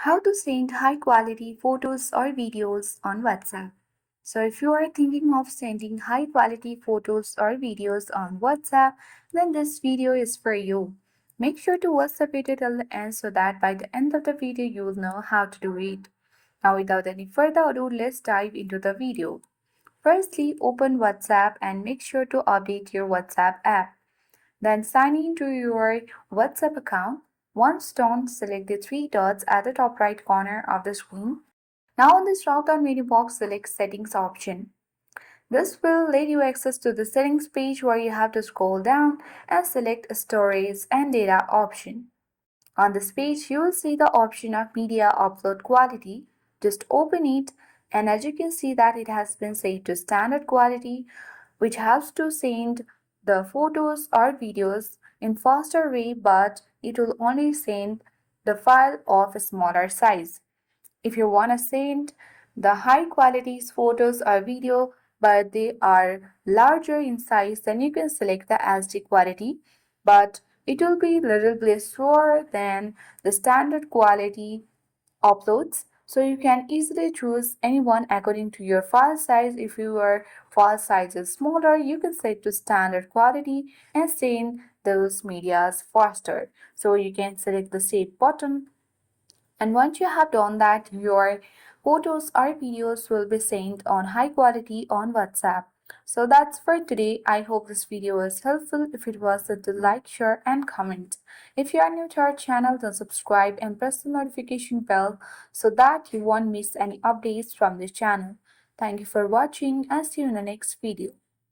How to send high quality photos or videos on WhatsApp. So, if you are thinking of sending high quality photos or videos on WhatsApp, then this video is for you. Make sure to watch the video till the end so that by the end of the video you will know how to do it. Now, without any further ado, let's dive into the video. Firstly, open WhatsApp and make sure to update your WhatsApp app. Then sign in to your WhatsApp account. Once done, select the three dots at the top right corner of the screen. Now on this drop-down menu box, select Settings option. This will let you access to the settings page where you have to scroll down and select Storage and Data option. On this page, you will see the option of Media Upload Quality. Just open it, and as you can see that it has been set to standard quality, which helps to send the photos or videos in faster way, but it will only send the file of a smaller size. If you want to send the high quality photos or video but they are larger in size, then you can select the SD quality, but it will be a little bit slower than the standard quality uploads. So you can easily choose any one according to your file size. If your file size is smaller, you can set to standard quality and send those medias faster. So you can select the save button, and once you have done that, your photos or videos will be sent on high quality on WhatsApp. So that's for today. I hope this video was helpful. If it was, then do like, share and comment. If you are new to our channel, then subscribe and press the notification bell so that you won't miss any updates from this channel. Thank you for watching and see you in the next video.